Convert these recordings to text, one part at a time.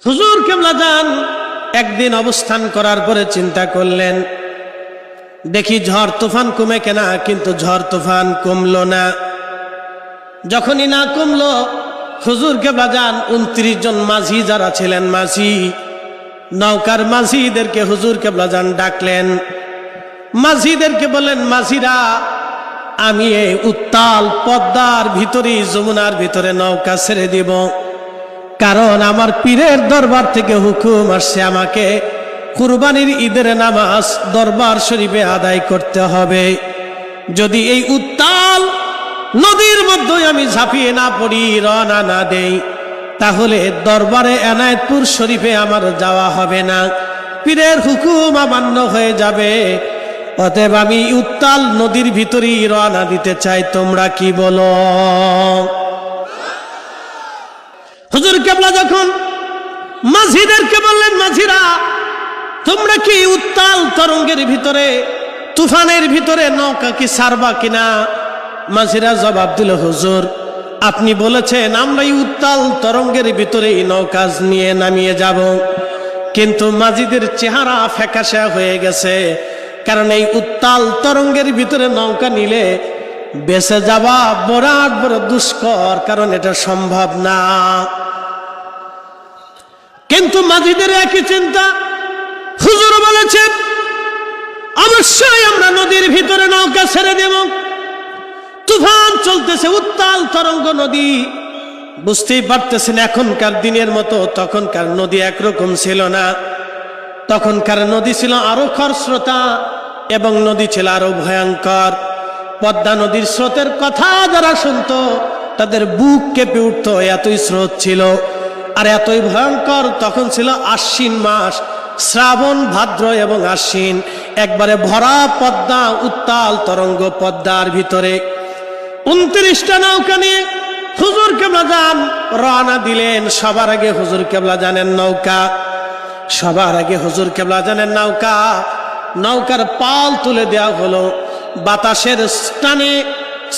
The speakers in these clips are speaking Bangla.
হুজুর কেবলা যান একদিন অবস্থান করার পরে চিন্তা করলেন, দেখি ঝড় তুফান কমে কেনা, কিন্তু ঝড় তুফান কমলো না। যখনই না কমলো, হুজুর কেবলা যান 29 জন মাঝি যারা ছিলেন, মাঝি নৌকার মাঝিদেরকে হুজুর কেবলা যান ডাকলেন। মাঝিদেরকে বললেন, মাঝিরা, আমি এই উত্তাল পদ্মার ভিতরে, যমুনার ভিতরে নৌকা ছেড়ে দিব, কারণ আমার পীরের দরবার থেকে হুকুম আসছে আমাকে কুরবানির ঈদের নামাজ দরবার শরীফে আদায় করতে হবে। যদি এই উত্তাল নদীর মধ্যে আমি ঝাঁপিয়ে না পড়ি, রওনা না দেই, তাহলে দরবারে এনায়েতপুর শরীফে আমার যাওয়া হবে না, পীরের হুকুম অমান্য হয়ে যাবে। অতএব আমি উত্তাল নদীর ভিতরেই রওনা দিতে চাই, তোমরা কি বলো? হুজুর কেবলা যখন মাঝিদেরকে বললেন, মাঝিরা, তোমরা কি উত্তাল তরঙ্গের ভিতরে, তুফানের ভিতরে নৌকা কি ছাড়বা কিনা? মাঝিরা জবাব দিল, হুজুর, আপনি বলেছেন আমরা এই উত্তাল তরঙ্গের ভিতরে নৌকা নিয়ে নামিয়ে যাব, কিন্তু মাঝিদের চেহারা ফ্যাকাশে হয়ে গেছে, কারণ এই উত্তাল তরঙ্গের ভিতরে নৌকা নিলে বেঁচে যাওয়া বড় দুষ্কর, কারণ এটা সম্ভব না। কিন্তু মাঝিদের একই চিন্তা। হুজুর বলেছেন অবশ্যই আমরা নদীর ভিতরে নৌকা ছেড়ে দেব, তুফান চলতেছে, উত্তাল তরঙ্গ নদী। বুঝতেই পারতেছেন এখনকার দিনের মতো তখনকার নদী একরকম ছিল না। তখনকার নদী ছিল আরো খরস্রোতা এবং নদী ছিল আরো ভয়ঙ্কর। পদ্মা নদীর স্রোতের কথা যারা শুনতো তাদের বুক কেঁপে উঠতো, এতই স্রোত ছিল আর এতই ভয়ঙ্কর। তখন ছিল আশ্বিন মাস, শ্রাবণ, ভাদ্র এবং আশ্বিন, একবারে ভরা পদ্মা, উত্তাল তরঙ্গ পদ্মার ভিতরে। 29টা নৌকা নিয়ে হুজুর কেবলা যান রওনা দিলেন। সবার আগে হুজুর কেবলা জানেন নৌকা, সবার আগে হুজুর কেবলা জানেন নৌকা। নৌকার পাল তুলে দেওয়া হলো, বাতাসের টানে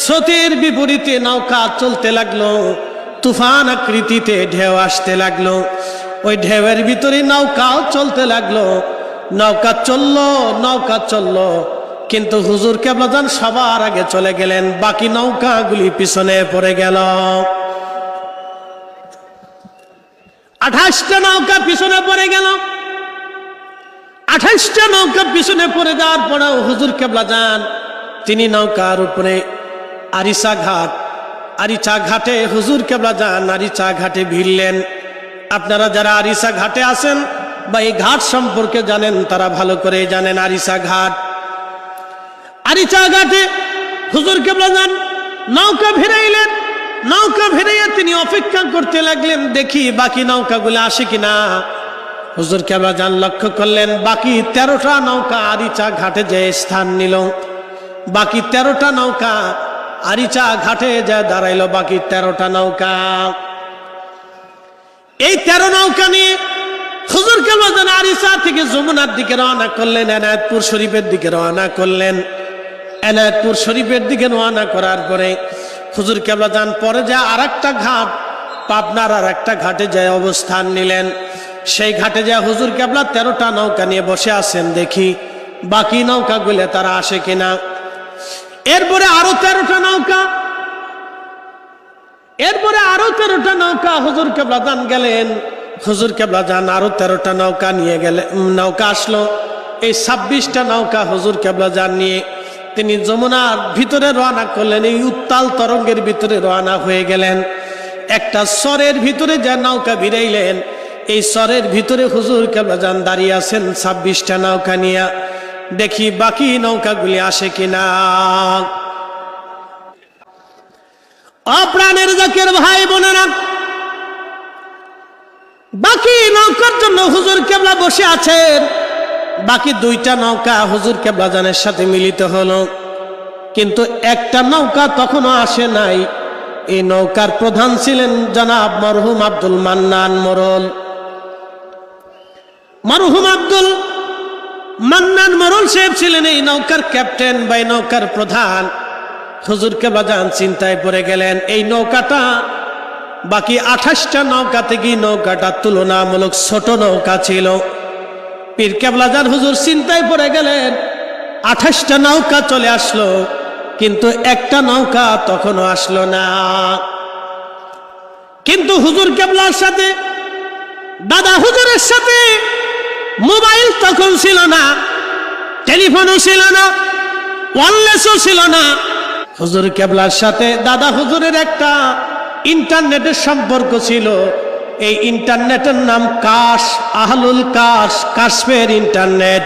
স্রোতের বিপরীতে নৌকা চলতে লাগলো, তুফান আকৃতিতে ঢেউ আসতে লাগলো, ওই ঢেউয়ের ভিতরে নৌকাও চলতে লাগলো। নৌকা চললো, নৌকা চললো, কিন্তু হুজুর কেবলা যান সবার আগে চলে গেলেন, বাকি নৌকাগুলি পিছনে পড়ে গেল। 28টা নৌকা পিছনে পড়ে গেল। 28টা নৌকা পিছনে পড়ে যাওয়ার পরেও হুজুর কেবলা যান তিনি নৌকার উপরে আরিচা ঘাটে হুজুর কেবলা যান আরিচা ঘাটে ভিড়লেন। আপনারা যারা আরিচা ঘাটে আছেন বা এই ঘাট সম্পর্কে জানেন তারা ভালো করে জানেন আরিচা ঘাটে হুজুর কেবলা যান নৌকা ভিড়াইলেন। নৌকা ভিড়াইয়া তিনি অপেক্ষা করতে লাগলেন, দেখি বাকি নৌকাগুলো আসে কিনা। হুজুর কেবলা যান লক্ষ্য করলেন বাকি 13টা নৌকা আরিচা ঘাটে যে স্থান নিল। বাকি 13টা নৌকা আরিচা ঘাটে যা দাঁড়াইলো, বাকি 13টা নৌকা। এই 13 নৌকা নিয়ে হুজুর কেবলা যান আরিচা থেকে যমুনার দিকে রওনা করলেন, এনায়েতপুর শরীফের দিকে রওনা করলেন। এনায়েতপুর শরীফের দিকে রওনা করার পরে হুজুর কেবলা যান পরে যা আরেকটা ঘাট, পাবনার আরেকটা ঘাটে যায় অবস্থান নিলেন। সেই ঘাটে যা হুজুর কেবলা 13টা নৌকা নিয়ে বসে আছেন, দেখি বাকি নৌকাগুলো তারা আসে কিনা। এরপরে আরো 13টা নৌকা, এরপরে আরো 13টা নৌকা হুজুর কেবলা যান গেলেন। হুজুর কেবলা যান আরো 13টা নৌকা নিয়ে গেলেন, নৌকা আসলো। এই 26টা নৌকা হুজুর কেবলা যান নিয়ে তিনি যমুনার ভিতরে রওনা করলেন। এই উত্তাল তরঙ্গের ভিতরে রওনা হয়ে গেলেন। একটা সরের ভিতরে যা নৌকা ভিড়াইলেন, এই সরের ভিতরে হুজুর কেবলা যান দাঁড়িয়ে আছেন 26টা নৌকা নিয়ে, দেখি বাকি নৌকাগুলি আসে কিনা। অপ্রাণের জাকের ভাই বোনেরা, বাকি নৌকার জন্য হুজুর কেবলা বসে আছেন। বাকি 2টা নৌকা হুজুর কেবলা যানের সাথে মিলিত হলো, কিন্তু একটা নৌকা তখনও আসে নাই। এই নৌকার প্রধান ছিলেন জনাব মরহুম আব্দুল মান্নান মোরল। মরহুম আব্দুল মান্নান মোরল সাহেব ছিলেন এই নৌকার ক্যাপ্টেন বা এই নৌকার প্রধান। হুজুর কেবলা যান চিন্তায় পড়ে গেলেন, এই নৌকাটা বাকি 28টা নৌকা থেকে নৌকাটা তুলনামূলক ছোট নৌকা ছিল। পীর কেবলা জান হুজুর চিন্তায় পড়ে গেলেন, 28টা নৌকা চলে আসলো, কিন্তু একটা নৌকা তখনও আসলো না। কিন্তু হুজুর কেবলার সাথে, দাদা হুজুরের সাথে মোবাইল তখন ছিল না, টেলিফোনও ছিল না, ওয়্যারলেসও ছিল না। হুজুর কেবলার সাথে দাদা হুজুরের একটা ইন্টারনেটের সম্পর্ক ছিল। এই ইন্টারনেটের নাম কাশ, আহলুল কাশ, কাশফের ইন্টারনেট,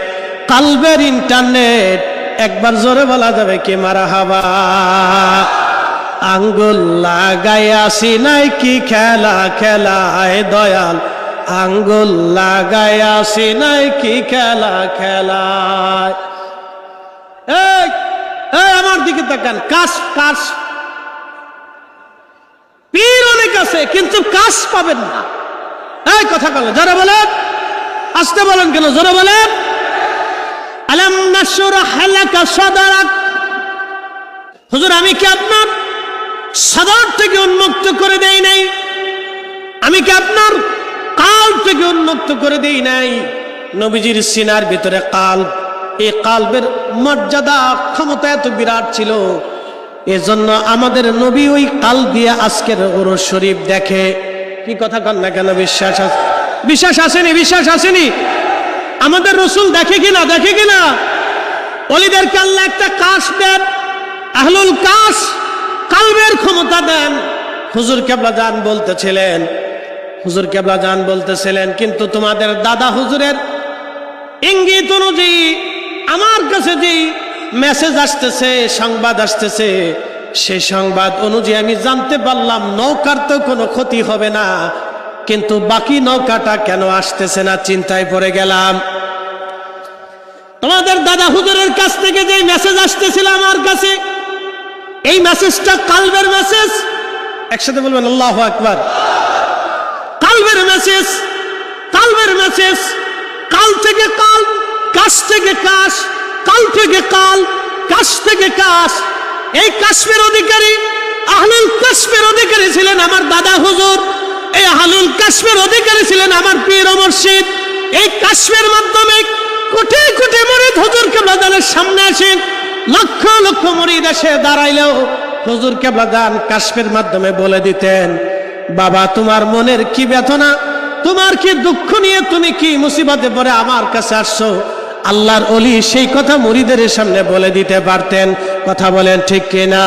কালবের ইন্টারনেট। একবার জোরে বলা যাবে কি মারহাবা? আঙ্গুল লাগাইয়াছি নাই কি খেলা খেলায় দয়াল, আঙ্গুল লাগাইয়াছি নাই কি খেলা খেলায়। এই আমার দিকে তাকান, কাশ কাশ, পীর অনেক আছে কিন্তু কাশ পাবেন না। এই কথা বলেন, জোরে বলেন, আসতে বলেন কেন, জোরে বলেন। আলাম নাশরাহ লাকা সাদরাক। হুজুর আমি কি আপনার সাদর থেকে উন্মুক্ত করে দেই নাই? আমি কি আপনার কাল্ব থেকে উন্মুক্ত করে দেই নাই? নবীজির সিনার ভিতরে কাল্ব, এই কাল্বের মর্যাদা ক্ষমতা এত বিরাট ছিল, এজন্য আমাদের নবী ওই কাল্ব দিয়ে আজকের ওরস শরীফ দেখে। কি কথা কন না কেন? বিশ্বাস আছে? বিশ্বাস আসেনি? বিশ্বাস আসেনি? আমাদের রসুল দেখে কিনা? দেখে কিনা? ওলিদেরকে আল্লাহ একটা কাশ দেন, আহলুল কাশ, কালবের ক্ষমতা দেন। হুজুর কেবলা জান বলতেছিলেন, হুজুর কেবলা জান বলতেছিলেন, কিন্তু তোমাদের দাদা হুজুরের ইঙ্গিত অনুযায়ী আমার কাছে যে মেসেজ আসতেছে, সংবাদ আসতেছে, সেই সংবাদ অনুযায়ী আমি জানতে পারলাম নৌকার তো কোনো ক্ষতি হবে না, কিন্তু বাকি নৌকাটা কেন আসতেছে না? চিন্তায় পড়ে গেলাম। তোমাদের দাদা হুজুরের কাছ থেকে যে মেসেজ আসতেছিল আমার কাছে, এই মেসেজটা কালবের মেসেজ। একসাথে বলবেন আল্লাহু আকবার। কালবের মেসেজ, কালবের মেসেজ। কাল থেকে কাল, কাশ থেকে কাশ, কাল থেকে কাল, কাশ থেকে কাশ। এই কাশফের অধিকারী, আহলুল কাশফের অধিকারী ছিলেন আমার দাদা হুজুর। এই আহলুল কাশফের অধিকারী ছিলেন আমার পীর ও মুর্শিদ। এই কাশফের মাধ্যমে কোটি কোটি মুরিদ হুজুর কেবলা জানের সামনে আসেন। লক্ষ লক্ষ মুরিদ এসে দাঁড়াইলেও হুজুর কেবলা জান কাশফের মাধ্যমে বলে দিতেন, বাবা তোমার মনের কি বেদনা, তোমার কি দুঃখ নিয়ে তুমি কি মুসিবতে পড়ে আমার কাছে আসছো, আল্লাহর ওলি সেই কথা মুরিদের সামনে বলে দিতে পারতেন। কথা বলেন ঠিক কিনা?